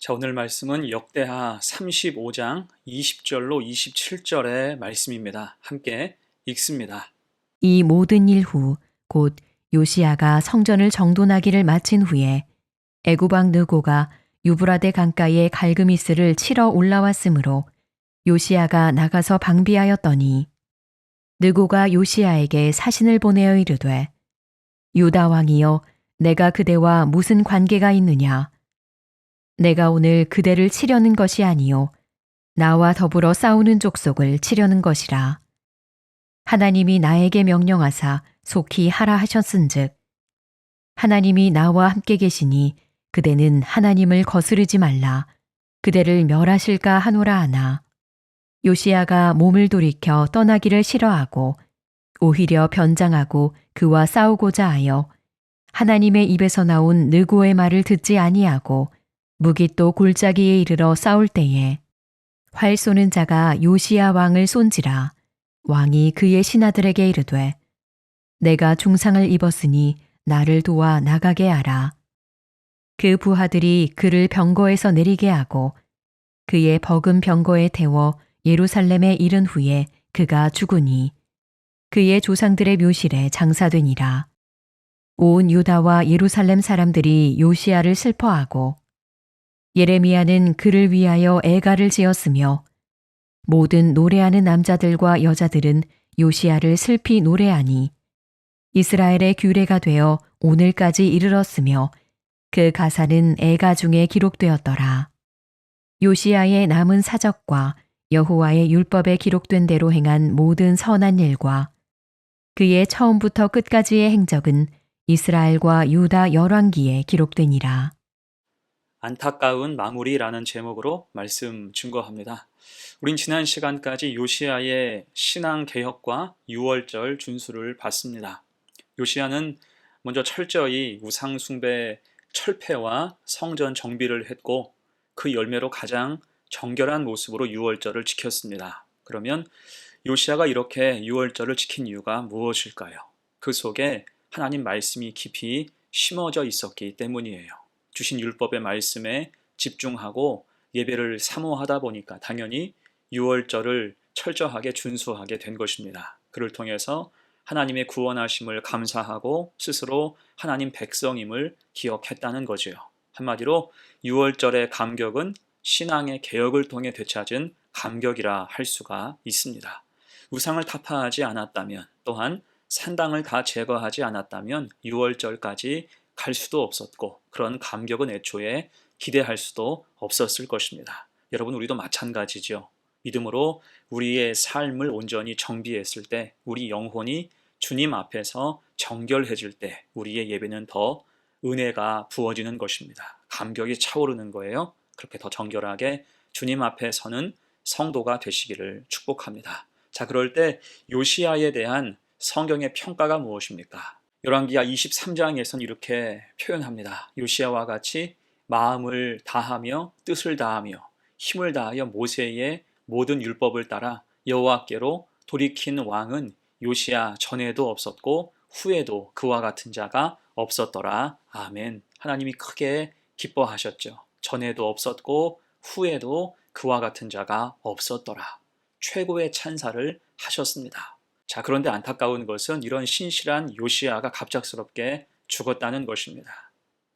자, 오늘 말씀은 역대하 35장 20절로 27절의 말씀입니다. 함께 읽습니다. 이 모든 일 후 곧 요시야가 성전을 정돈하기를 마친 후에 애굽 왕 느고가 유브라데 강가에 갈그미스를 치러 올라왔으므로 요시야가 나가서 방비하였더니 느고가 요시야에게 사신을 보내어 이르되 유다 왕이여 내가 그대와 무슨 관계가 있느냐 내가 오늘 그대를 치려는 것이 아니요 나와 더불어 싸우는 족속을 치려는 것이라 하나님이 나에게 명령하사 속히 하라 하셨은즉 하나님이 나와 함께 계시니 그대는 하나님을 거스르지 말라 그대를 멸하실까 하노라 하나 요시야가 몸을 돌이켜 떠나기를 싫어하고 오히려 변장하고 그와 싸우고자 하여 하나님의 입에서 나온 느고의 말을 듣지 아니하고 무깃도 골짜기에 이르러 싸울 때에 활 쏘는 자가 요시야 왕을 쏜지라 왕이 그의 신하들에게 이르되 내가 중상을 입었으니 나를 도와 나가게 하라. 그 부하들이 그를 병거에서 내리게 하고 그의 버금 병거에 태워 예루살렘에 이른 후에 그가 죽으니 그의 조상들의 묘실에 장사되니라. 온 유다와 예루살렘 사람들이 요시야를 슬퍼하고 예레미야는 그를 위하여 애가를 지었으며 모든 노래하는 남자들과 여자들은 요시야를 슬피 노래하니 이스라엘의 규례가 되어 오늘까지 이르렀으며 그 가사는 애가 중에 기록되었더라. 요시야의 남은 사적과 여호와의 율법에 기록된 대로 행한 모든 선한 일과 그의 처음부터 끝까지의 행적은 이스라엘과 유다 열왕기에 기록되니라. 안타까운 마무리라는 제목으로 말씀 증거합니다. 우린 지난 시간까지 요시야의 신앙 개혁과 유월절 준수를 봤습니다. 요시야는 먼저 철저히 우상 숭배 철폐와 성전 정비를 했고 그 열매로 가장 정결한 모습으로 유월절을 지켰습니다. 그러면 요시야가 이렇게 유월절을 지킨 이유가 무엇일까요? 그 속에 하나님 말씀이 깊이 심어져 있었기 때문이에요. 주신 율법의 말씀에 집중하고 예배를 사모하다 보니까 당연히 유월절을 철저하게 준수하게 된 것입니다. 그를 통해서 하나님의 구원하심을 감사하고 스스로 하나님 백성임을 기억했다는 거지요. 한마디로 유월절의 감격은 신앙의 개혁을 통해 되찾은 감격이라 할 수가 있습니다. 우상을 타파하지 않았다면 또한 산당을 다 제거하지 않았다면 유월절까지 갈 수도 없었고 그런 감격은 애초에 기대할 수도 없었을 것입니다. 여러분 우리도 마찬가지죠. 믿음으로 우리의 삶을 온전히 정비했을 때 우리 영혼이 주님 앞에서 정결해질 때 우리의 예배는 더 은혜가 부어지는 것입니다. 감격이 차오르는 거예요. 그렇게 더 정결하게 주님 앞에 서는 성도가 되시기를 축복합니다. 자, 그럴 때 요시야에 대한 성경의 평가가 무엇입니까? 열왕기하 23장에서는 이렇게 표현합니다. 요시야와 같이 마음을 다하며 뜻을 다하며 힘을 다하여 모세의 모든 율법을 따라 여호와께로 돌이킨 왕은 요시야 전에도 없었고 후에도 그와 같은 자가 없었더라. 아멘. 하나님이 크게 기뻐하셨죠. 전에도 없었고 후에도 그와 같은 자가 없었더라. 최고의 찬사를 하셨습니다. 자, 그런데 안타까운 것은 이런 신실한 요시야가 갑작스럽게 죽었다는 것입니다.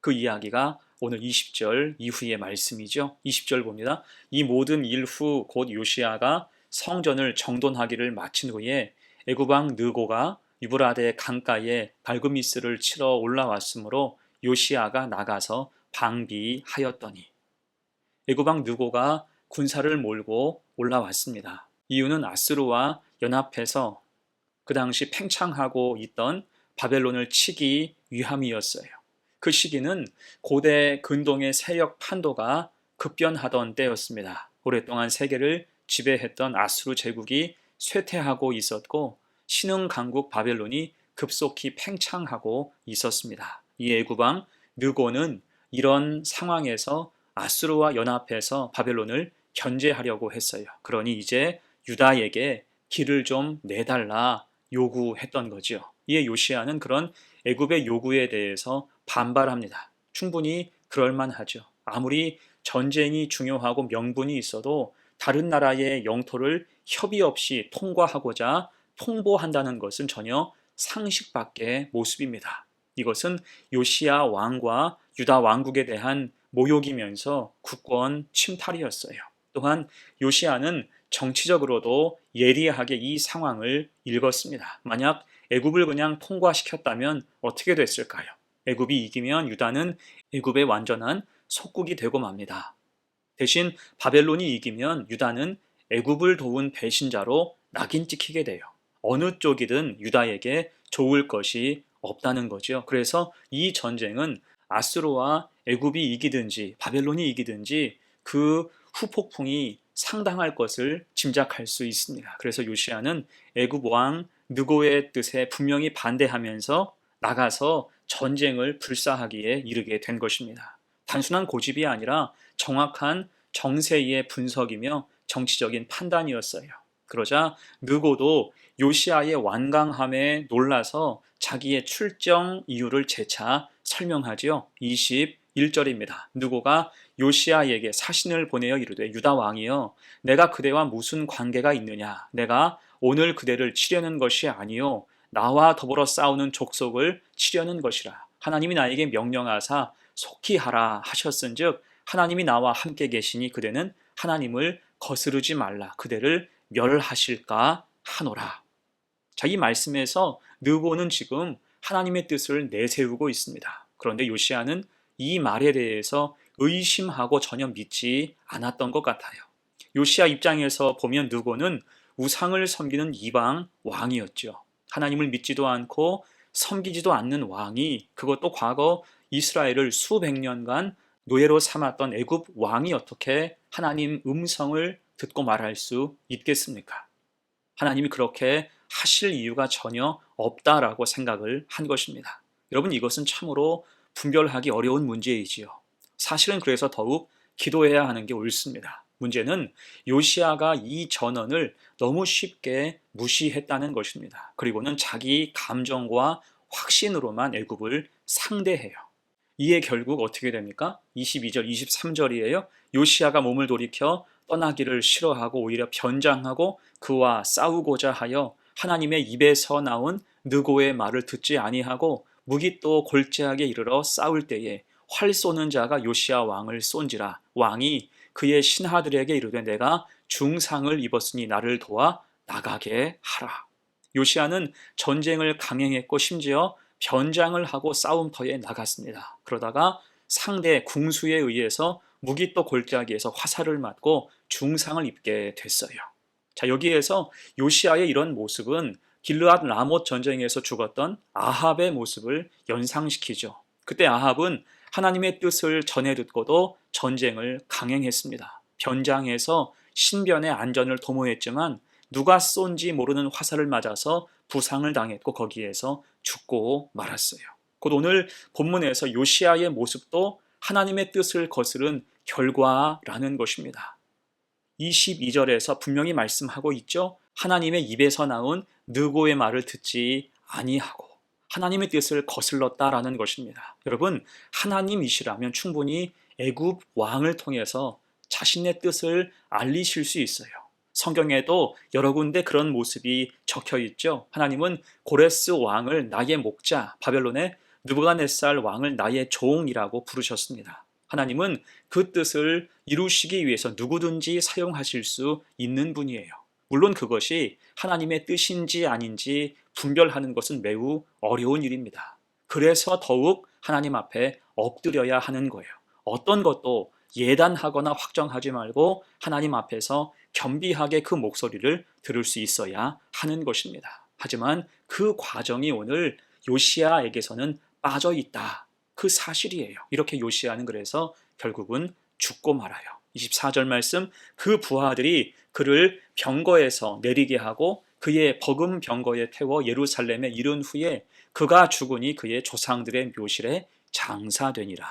그 이야기가 오늘 20절 이후의 말씀이죠. 20절 봅니다. 이 모든 일 후 곧 요시야가 성전을 정돈하기를 마친 후에 애굽 왕 느고가 유브라데 강가에 발그미스를 치러 올라왔으므로 요시야가 나가서 방비하였더니 애굽 왕 느고가 군사를 몰고 올라왔습니다. 이유는 아스루와 연합해서 그 당시 팽창하고 있던 바벨론을 치기 위함이었어요. 그 시기는 고대 근동의 세력 판도가 급변하던 때였습니다. 오랫동안 세계를 지배했던 아수르 제국이 쇠퇴하고 있었고 신흥 강국 바벨론이 급속히 팽창하고 있었습니다. 이 애굽왕 느고는 이런 상황에서 아수르와 연합해서 바벨론을 견제하려고 했어요. 그러니 이제 유다에게 길을 좀 내달라 요구했던 거지요. 이에 요시야는 그런 애굽의 요구에 대해서 반발합니다. 충분히 그럴만하죠. 아무리 전쟁이 중요하고 명분이 있어도 다른 나라의 영토를 협의 없이 통과하고자 통보한다는 것은 전혀 상식 밖의 모습입니다. 이것은 요시야 왕과 유다 왕국에 대한 모욕이면서 국권 침탈이었어요. 또한 요시야는 정치적으로도 예리하게 이 상황을 읽었습니다. 만약 애굽을 그냥 통과시켰다면 어떻게 됐을까요? 애굽이 이기면 유다는 애굽의 완전한 속국이 되고 맙니다. 대신 바벨론이 이기면 유다는 애굽을 도운 배신자로 낙인 찍히게 돼요. 어느 쪽이든 유다에게 좋을 것이 없다는 거죠. 그래서 이 전쟁은 아수르와 애굽이 이기든지 바벨론이 이기든지 그 후폭풍이 상당할 것을 짐작할 수 있습니다. 그래서 요시야는 애굽 왕 느고의 뜻에 분명히 반대하면서 나가서 전쟁을 불사하기에 이르게 된 것입니다. 단순한 고집이 아니라 정확한 정세의 분석이며 정치적인 판단이었어요. 그러자 느고도 요시야의 완강함에 놀라서 자기의 출정 이유를 재차 설명하지요. 21절입니다. 느고가 요시야에게 사신을 보내어 이르되 유다 왕이여 내가 그대와 무슨 관계가 있느냐 내가 오늘 그대를 치려는 것이 아니요 나와 더불어 싸우는 족속을 치려는 것이라 하나님이 나에게 명령하사 속히 하라 하셨은즉 하나님이 나와 함께 계시니 그대는 하나님을 거스르지 말라 그대를 멸하실까 하노라. 자, 이 말씀에서 느고는 지금 하나님의 뜻을 내세우고 있습니다. 그런데 요시야는 이 말에 대해서 의심하고 전혀 믿지 않았던 것 같아요. 요시야 입장에서 보면 느고는 우상을 섬기는 이방 왕이었죠. 하나님을 믿지도 않고 섬기지도 않는 왕이 그것도 과거 이스라엘을 수백 년간 노예로 삼았던 애굽 왕이 어떻게 하나님 음성을 듣고 말할 수 있겠습니까? 하나님이 그렇게 하실 이유가 전혀 없다라고 생각을 한 것입니다. 여러분 이것은 참으로 분별하기 어려운 문제이지요. 사실은 그래서 더욱 기도해야 하는 게 옳습니다. 문제는 요시야가 이 전언을 너무 쉽게 무시했다는 것입니다. 그리고는 자기 감정과 확신으로만 애굽을 상대해요. 이에 결국 어떻게 됩니까? 22절, 23절이에요. 요시야가 몸을 돌이켜 떠나기를 싫어하고 오히려 변장하고 그와 싸우고자 하여 하나님의 입에서 나온 느고의 말을 듣지 아니하고 무기또 골짜기에 이르러 싸울 때에 활 쏘는 자가 요시야 왕을 쏜지라 왕이 그의 신하들에게 이르되 내가 중상을 입었으니 나를 도와 나가게 하라. 요시야는 전쟁을 강행했고 심지어 변장을 하고 싸움터에 나갔습니다. 그러다가 상대 궁수에 의해서 무기또 골짜기에서 화살을 맞고 중상을 입게 됐어요. 자, 여기에서 요시야의 이런 모습은 길르앗 라못 전쟁에서 죽었던 아합의 모습을 연상시키죠. 그때 아합은 하나님의 뜻을 전해 듣고도 전쟁을 강행했습니다. 변장해서 신변의 안전을 도모했지만 누가 쏜지 모르는 화살을 맞아서 부상을 당했고 거기에서 죽고 말았어요. 곧 오늘 본문에서 요시야의 모습도 하나님의 뜻을 거스른 결과라는 것입니다. 22절에서 분명히 말씀하고 있죠. 하나님의 입에서 나온 느고의 말을 듣지 아니하고 하나님의 뜻을 거슬렀다라는 것입니다. 여러분, 하나님이시라면 충분히 애굽 왕을 통해서 자신의 뜻을 알리실 수 있어요. 성경에도 여러 군데 그런 모습이 적혀 있죠. 하나님은 고레스 왕을 나의 목자, 바벨론의 느부갓네살 왕을 나의 종이라고 부르셨습니다. 하나님은 그 뜻을 이루시기 위해서 누구든지 사용하실 수 있는 분이에요. 물론 그것이 하나님의 뜻인지 아닌지 분별하는 것은 매우 어려운 일입니다. 그래서 더욱 하나님 앞에 엎드려야 하는 거예요. 어떤 것도 예단하거나 확정하지 말고 하나님 앞에서 겸비하게 그 목소리를 들을 수 있어야 하는 것입니다. 하지만 그 과정이 오늘 요시야에게서는 빠져 있다. 그 사실이에요. 이렇게 요시야는 그래서 결국은 죽고 말아요. 24절 말씀, 그 부하들이 그를 병거에서 내리게 하고 그의 버금 병거에 태워 예루살렘에 이른 후에 그가 죽으니 그의 조상들의 묘실에 장사되니라.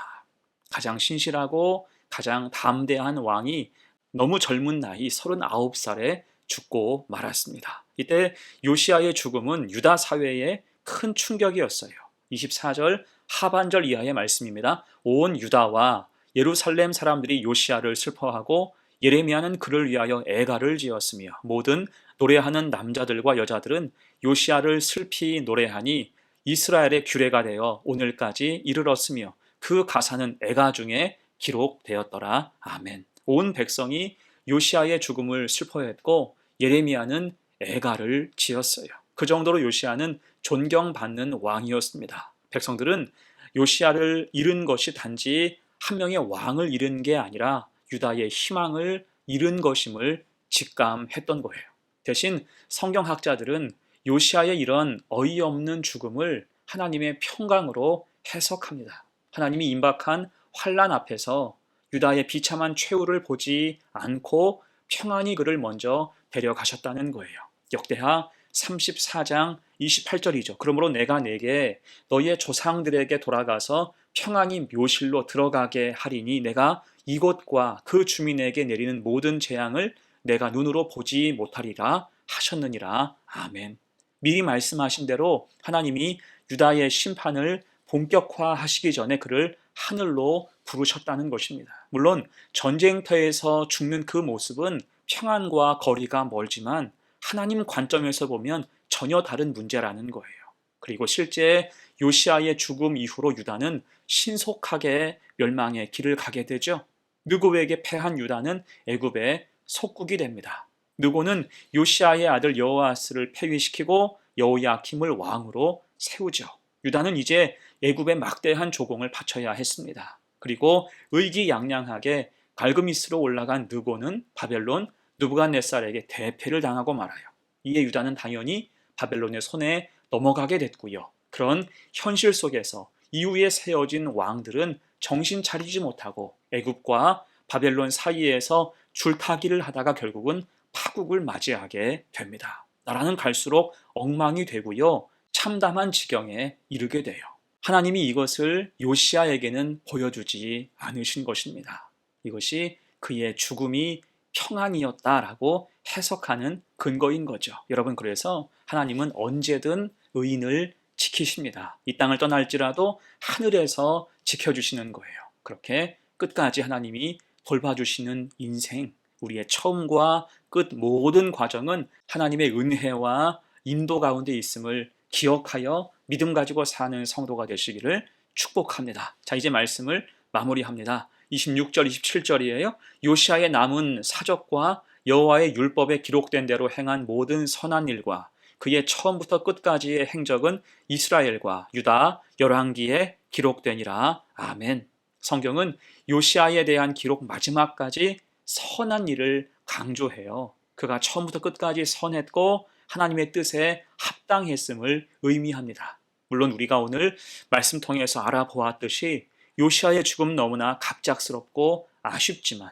가장 신실하고 가장 담대한 왕이 너무 젊은 나이 39살에 죽고 말았습니다. 이때 요시야의 죽음은 유다 사회에 큰 충격이었어요. 24절 하반절 이하의 말씀입니다. 온 유다와 예루살렘 사람들이 요시야를 슬퍼하고 예레미야는 그를 위하여 애가를 지었으며 모든 노래하는 남자들과 여자들은 요시야를 슬피 노래하니 이스라엘의 규례가 되어 오늘까지 이르렀으며 그 가사는 애가 중에 기록되었더라. 아멘. 온 백성이 요시야의 죽음을 슬퍼했고 예레미야는 애가를 지었어요. 그 정도로 요시야는 존경받는 왕이었습니다. 백성들은 요시야를 잃은 것이 단지 한 명의 왕을 잃은 게 아니라 유다의 희망을 잃은 것임을 직감했던 거예요. 대신 성경학자들은 요시야의 이런 어이없는 죽음을 하나님의 평강으로 해석합니다. 하나님이 임박한 환난 앞에서 유다의 비참한 최후를 보지 않고 평안히 그를 먼저 데려가셨다는 거예요. 역대하 34장 28절이죠. 그러므로 내가 네게 너희의 조상들에게 돌아가서 평안히 묘실로 들어가게 하리니 내가 이곳과 그 주민에게 내리는 모든 재앙을 내가 눈으로 보지 못하리라 하셨느니라. 아멘. 미리 말씀하신 대로 하나님이 유다의 심판을 본격화하시기 전에 그를 하늘로 부르셨다는 것입니다. 물론 전쟁터에서 죽는 그 모습은 평안과 거리가 멀지만 하나님 관점에서 보면 전혀 다른 문제라는 거예요. 그리고 실제 요시아의 죽음 이후로 유다는 신속하게 멸망의 길을 가게 되죠. 느고에게 패한 유다는 애굽의 속국이 됩니다. 느고는 요시아의 아들 여호아스를 폐위시키고 여호야김을 왕으로 세우죠. 유다는 이제 애굽에 막대한 조공을 바쳐야 했습니다. 그리고 의기양양하게 갈그미스로 올라간 느고는 바벨론 느부갓네살에게 대패를 당하고 말아요. 이에 유다는 당연히 바벨론의 손에 넘어가게 됐고요. 그런 현실 속에서 이후에 세워진 왕들은 정신 차리지 못하고 애굽과 바벨론 사이에서 줄타기를 하다가 결국은 파국을 맞이하게 됩니다. 나라는 갈수록 엉망이 되고요. 참담한 지경에 이르게 돼요. 하나님이 이것을 요시야에게는 보여주지 않으신 것입니다. 이것이 그의 죽음이 평안이었다라고 해석하는 근거인 거죠. 여러분, 그래서 하나님은 언제든 의인을 지키십니다. 이 땅을 떠날지라도 하늘에서 지켜주시는 거예요. 그렇게 끝까지 하나님이 돌봐주시는 인생, 우리의 처음과 끝 모든 과정은 하나님의 은혜와 인도 가운데 있음을 기억하여 믿음 가지고 사는 성도가 되시기를 축복합니다. 자, 이제 말씀을 마무리합니다. 26절, 27절이에요. 요시아의 남은 사적과 여호와의 율법에 기록된 대로 행한 모든 선한 일과 그의 처음부터 끝까지의 행적은 이스라엘과 유다 열왕기에 기록되니라. 아멘. 성경은 요시아에 대한 기록 마지막까지 선한 일을 강조해요. 그가 처음부터 끝까지 선했고 하나님의 뜻에 합당했음을 의미합니다. 물론 우리가 오늘 말씀 통해서 알아보았듯이 요시아의 죽음 너무나 갑작스럽고 아쉽지만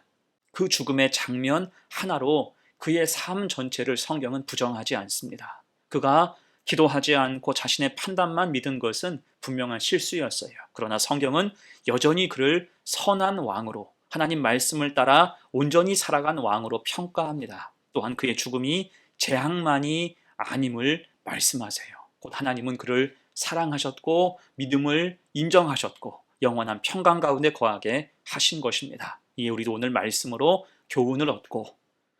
그 죽음의 장면 하나로 그의 삶 전체를 성경은 부정하지 않습니다. 그가 기도하지 않고 자신의 판단만 믿은 것은 분명한 실수였어요. 그러나 성경은 여전히 그를 선한 왕으로 하나님 말씀을 따라 온전히 살아간 왕으로 평가합니다. 또한 그의 죽음이 재앙만이 아님을 말씀하세요. 곧 하나님은 그를 사랑하셨고 믿음을 인정하셨고 영원한 평강 가운데 거하게 하신 것입니다. 이에 우리도 오늘 말씀으로 교훈을 얻고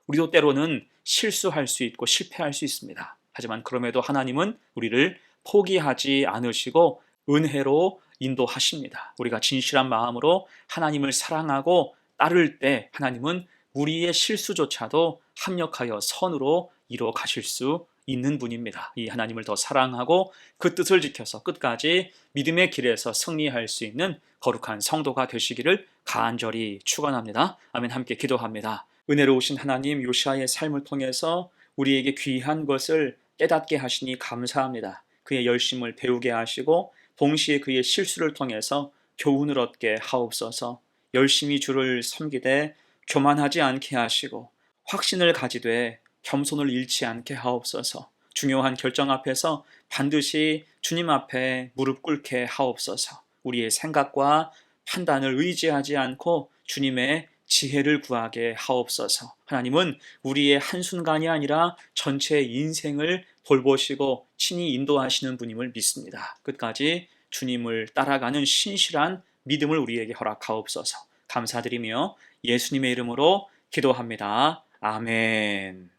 우리도 때로는 실수할 수 있고 실패할 수 있습니다. 하지만 그럼에도 하나님은 우리를 포기하지 않으시고 은혜로 인도하십니다. 우리가 진실한 마음으로 하나님을 사랑하고 따를 때 하나님은 우리의 실수조차도 합력하여 선으로 이루어 가실 수 있는 분입니다. 이 하나님을 더 사랑하고 그 뜻을 지켜서 끝까지 믿음의 길에서 승리할 수 있는 거룩한 성도가 되시기를 간절히 축원합니다. 아멘. 함께 기도합니다. 은혜로우신 하나님, 요시아의 삶을 통해서 우리에게 귀한 것을 깨닫게 하시니 감사합니다. 그의 열심을 배우게 하시고 동시에 그의 실수를 통해서 교훈을 얻게 하옵소서. 열심히 주를 섬기되 교만하지 않게 하시고 확신을 가지되 겸손을 잃지 않게 하옵소서. 중요한 결정 앞에서 반드시 주님 앞에 무릎 꿇게 하옵소서. 우리의 생각과 판단을 의지하지 않고 주님의 지혜를 구하게 하옵소서. 하나님은 우리의 한순간이 아니라 전체 인생을 돌보시고 친히 인도하시는 분임을 믿습니다. 끝까지 주님을 따라가는 신실한 믿음을 우리에게 허락하옵소서. 감사드리며 예수님의 이름으로 기도합니다. 아멘.